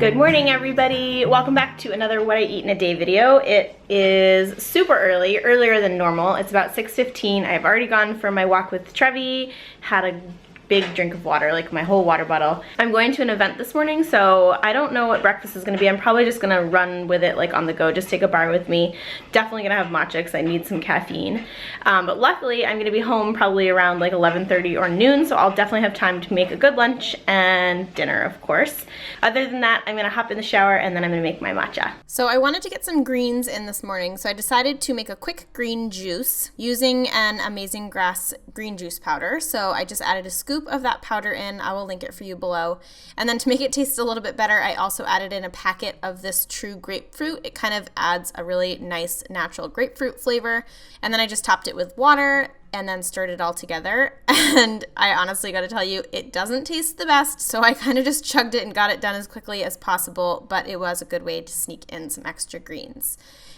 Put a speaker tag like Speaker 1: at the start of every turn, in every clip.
Speaker 1: Good morning, everybody. Welcome back to another What I Eat in a Day video. It is super early, earlier than normal. It's about 6:15. I've already gone for my walk with Trevi, had a big drink of water, like my whole water bottle. I'm going to an event this morning, so I don't know what breakfast is gonna be. I'm probably just gonna run with it like on the go, just take a bar with me. Definitely gonna have matcha because I need some caffeine. But luckily I'm gonna be home probably around like 11:30 or noon, so I'll definitely have time to make a good lunch and dinner, of course. Other than that, I'm gonna hop in the shower and then I'm gonna make my matcha. So I wanted to get some greens in this morning, so I decided to make a quick green juice using an Amazing Grass green juice powder. So I just added a scoop of that powder in. I will link it for you below. And then to make it taste a little bit better, I also added in a packet of this true grapefruit. It kind of adds a really nice natural grapefruit flavor. And then I just topped it with water and then stirred it all together. And I honestly got to tell you, it doesn't taste the best, so I kind of just chugged it and got it done as quickly as possible, but it was a good way to sneak in some extra greens.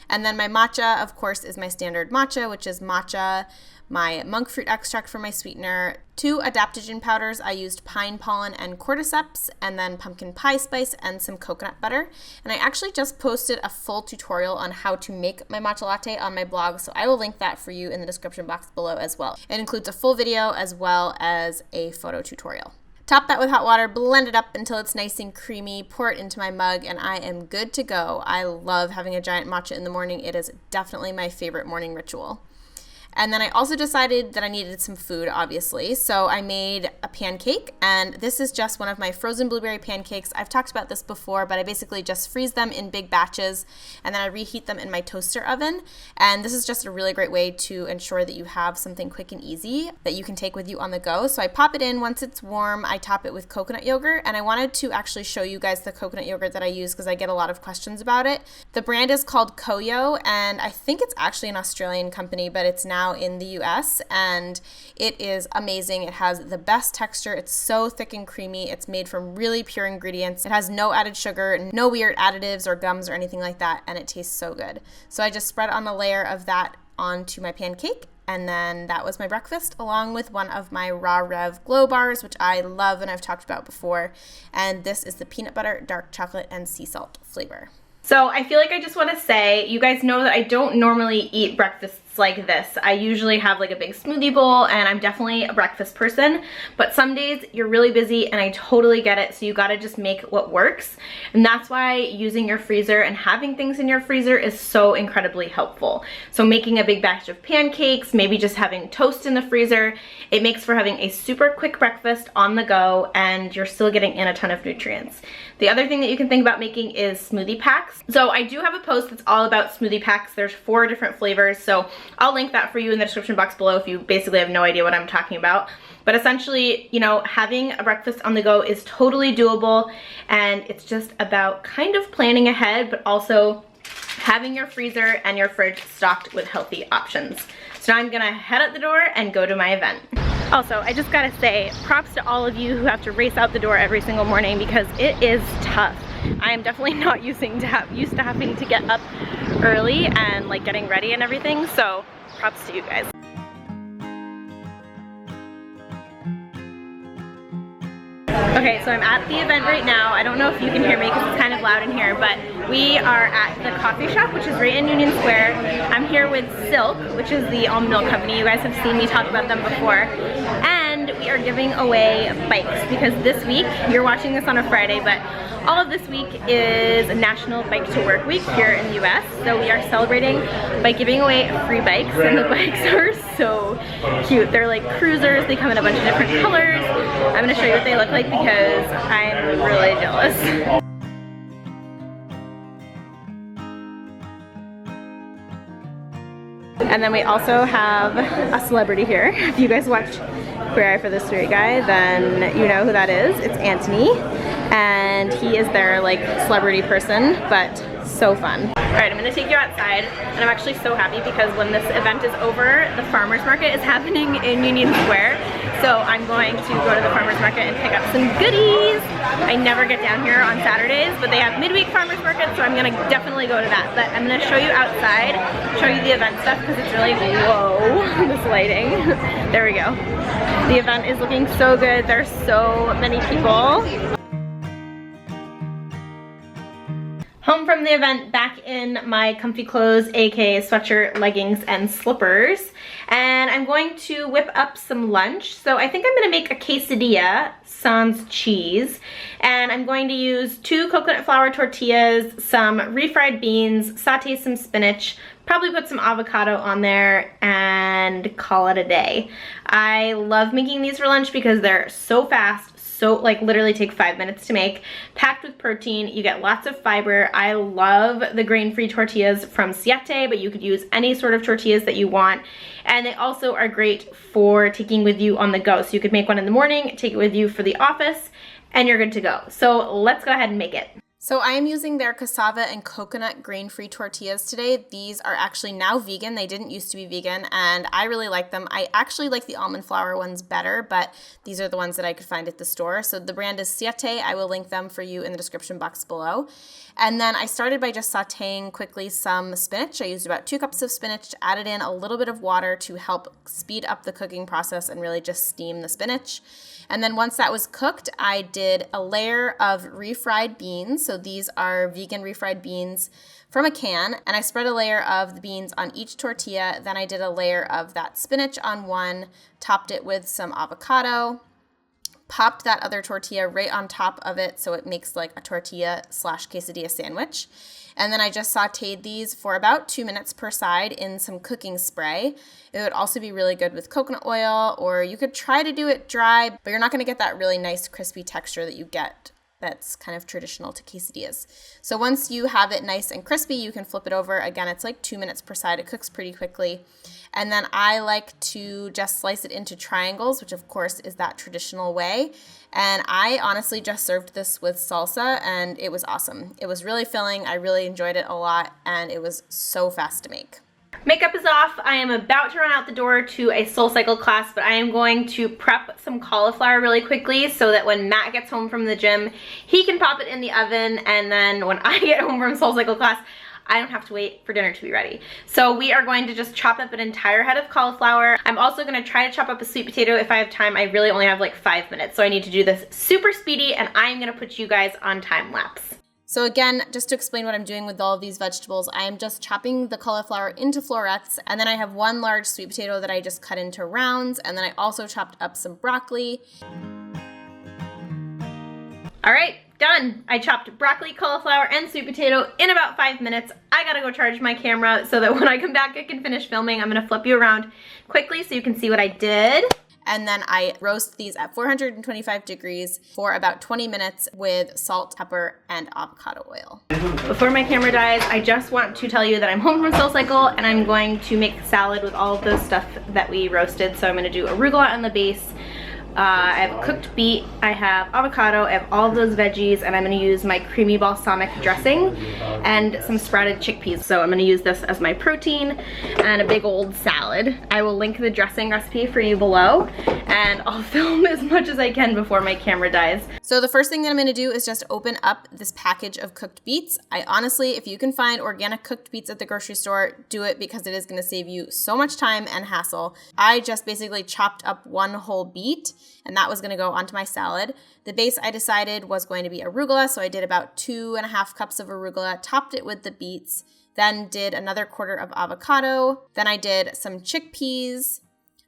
Speaker 1: And then my matcha, of course, is my standard matcha, which is matcha, my monk fruit extract for my sweetener, 2 adaptogen powders. I used pine pollen and cordyceps, and then pumpkin pie spice and some coconut butter. And I actually just posted a full tutorial on how to make my matcha latte on my blog, so I will link that for you in the description box below as well. It includes a full video as well as a photo tutorial. Top that with hot water, blend it up until it's nice and creamy, pour it into my mug, and I am good to go. I love having a giant matcha in the morning. It is definitely my favorite morning ritual. And then I also decided that I needed some food, obviously, so I made a pancake, and this is just one of my frozen blueberry pancakes. I've talked about this before, but I basically just freeze them in big batches, and then I reheat them in my toaster oven, and this is just a really great way to ensure that you have something quick and easy that you can take with you on the go. So I pop it in. Once it's warm, I top it with coconut yogurt, and I wanted to actually show you guys the coconut yogurt that I use because I get a lot of questions about it. The brand is called Koyo, and I think it's actually an Australian company, but it's now in the US, and it is amazing. It has the best texture. It's so thick and creamy. It's made from really pure ingredients. It has no added sugar, no weird additives or gums or anything like that, and it tastes so good. So I just spread on a layer of that onto my pancake, and then that was my breakfast, along with one of my Raw Rev Glow bars, which I love and I've talked about before. And this is the peanut butter, dark chocolate, and sea salt flavor. So I feel like I just want to say, you guys know that I don't normally eat breakfasts like this. I usually have like a big smoothie bowl, and I'm definitely a breakfast person, but some days you're really busy and I totally get it, so you gotta just make what works. And that's why using your freezer and having things in your freezer is so incredibly helpful. So making a big batch of pancakes, maybe just having toast in the freezer, it makes for having a super quick breakfast on the go, and you're still getting in a ton of nutrients. The other thing that you can think about making is smoothie packs. So I do have a post that's all about smoothie packs. There's 4 different flavors, so I'll link that for you in the description box below if you basically have no idea what I'm talking about. But essentially, you know, having a breakfast on the go is totally doable, and it's just about kind of planning ahead, but also having your freezer and your fridge stocked with healthy options. So now I'm gonna head out the door and go to my event. Also, I just gotta say, props to all of you who have to race out the door every single morning, because it is tough. I am definitely not used to having to get up early and like getting ready and everything, so props to you guys. Okay, so I'm at the event right now. I don't know if you can hear me because it's kind of loud in here, but we are at the coffee shop, which is right in Union Square. I'm here with Silk, which is the almond milk company. You guys have seen me talk about them before. And we are giving away bikes because this week, you're watching this on a Friday, but all of this week is National Bike to Work Week here in the US. So we are celebrating by giving away free bikes, and the bikes are so cute. They're like cruisers. They come in a bunch of different colors. I'm gonna show you what they look like because I'm really jealous. And then we also have a celebrity here. If you guys watch Queer Eye for the Straight Guy, then you know who that is. It's Anthony, and he is their like celebrity person, but so fun. Alright, I'm gonna take you outside, and I'm actually so happy because when this event is over, the farmer's market is happening in Union Square. So I'm going to go to the farmer's market and pick up some goodies. I never get down here on Saturdays, but they have midweek farmer's market, so I'm gonna definitely go to that. But I'm gonna show you outside, show you the event stuff, because it's really, whoa, this lighting. There we go. The event is looking so good. There's so many people. Home from the event, back in my comfy clothes, aka sweatshirt, leggings, and slippers. And I'm going to whip up some lunch. So I think I'm gonna make a quesadilla, sans cheese. And I'm going to use 2 coconut flour tortillas, some refried beans, saute some spinach, probably put some avocado on there, and call it a day. I love making these for lunch because they're so fast, so like literally take 5 minutes to make, packed with protein. You get lots of fiber. I love the grain-free tortillas from Siete, but you could use any sort of tortillas that you want. And they also are great for taking with you on the go. So you could make one in the morning, take it with you for the office, and you're good to go. So let's go ahead and make it. So I am using their cassava and coconut grain-free tortillas today. These are actually now vegan. They didn't used to be vegan, and I really like them. I actually like the almond flour ones better, but these are the ones that I could find at the store. So the brand is Siete. I will link them for you in the description box below. And then I started by just sauteing quickly some spinach. I used about 2 cups of spinach, added in a little bit of water to help speed up the cooking process and really just steam the spinach. And then once that was cooked, I did a layer of refried beans. So these are vegan refried beans from a can. And I spread a layer of the beans on each tortilla. Then I did a layer of that spinach on one, topped it with some avocado, popped that other tortilla right on top of it so it makes like a tortilla / quesadilla sandwich. And then I just sauteed these for about 2 minutes per side in some cooking spray. It would also be really good with coconut oil, or you could try to do it dry, but you're not gonna get that really nice crispy texture that you get that's kind of traditional to quesadillas. So once you have it nice and crispy, you can flip it over. Again, it's like 2 minutes per side. It cooks pretty quickly. And then I like to just slice it into triangles, which of course is that traditional way. And I honestly just served this with salsa, and it was awesome. It was really filling. I really enjoyed it a lot, and it was so fast to make. Makeup is off. I am about to run out the door to a SoulCycle class, but I am going to prep some cauliflower really quickly so that when Matt gets home from the gym, he can pop it in the oven, and then when I get home from SoulCycle class, I don't have to wait for dinner to be ready. So we are going to just chop up an entire head of cauliflower. I'm also gonna try to chop up a sweet potato if I have time. I really only have like 5 minutes, so I need to do this super speedy, and I'm gonna put you guys on time lapse. So again, just to explain what I'm doing with all of these vegetables, I am just chopping the cauliflower into florets, and then I have 1 large sweet potato that I just cut into rounds, and then I also chopped up some broccoli. All right, done. I chopped broccoli, cauliflower, and sweet potato in about 5 minutes. I gotta go charge my camera so that when I come back I can finish filming. I'm gonna flip you around quickly so you can see what I did. And then I roast these at 425 degrees for about 20 minutes with salt, pepper, and avocado oil. Before my camera dies, I just want to tell you that I'm home from SoulCycle, and I'm going to make salad with all of those stuff that we roasted. So I'm gonna do arugula on the base. I have cooked beet, I have avocado, I have all of those veggies, and I'm gonna use my creamy balsamic dressing and some sprouted chickpeas. So I'm gonna use this as my protein and a big old salad. I will link the dressing recipe for you below, and I'll film as much as I can before my camera dies. So the first thing that I'm gonna do is just open up this package of cooked beets. I honestly, if you can find organic cooked beets at the grocery store, do it, because it is gonna save you so much time and hassle. I just basically chopped up 1 whole beet, and that was gonna go onto my salad. The base I decided was going to be arugula, so I did about 2.5 cups of arugula, topped it with the beets, then did another 1/4 of avocado, then I did some chickpeas,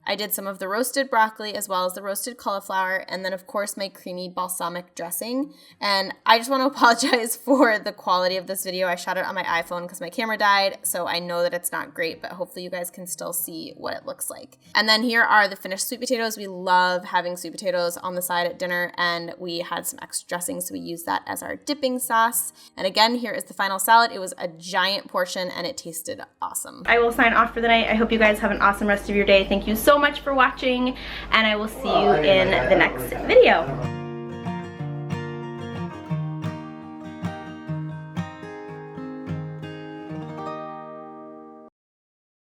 Speaker 1: I did some of the roasted broccoli as well as the roasted cauliflower, and then of course my creamy balsamic dressing. And I just want to apologize for the quality of this video. I shot it on my iPhone because my camera died, so I know that it's not great, but hopefully you guys can still see what it looks like. And then here are the finished sweet potatoes. We love having sweet potatoes on the side at dinner, and we had some extra dressing, so we used that as our dipping sauce. And again, here is the final salad. It was a giant portion and it tasted awesome. I will sign off for the night. I hope you guys have an awesome rest of your day. Thank you so much for watching, and I will see you in the next video.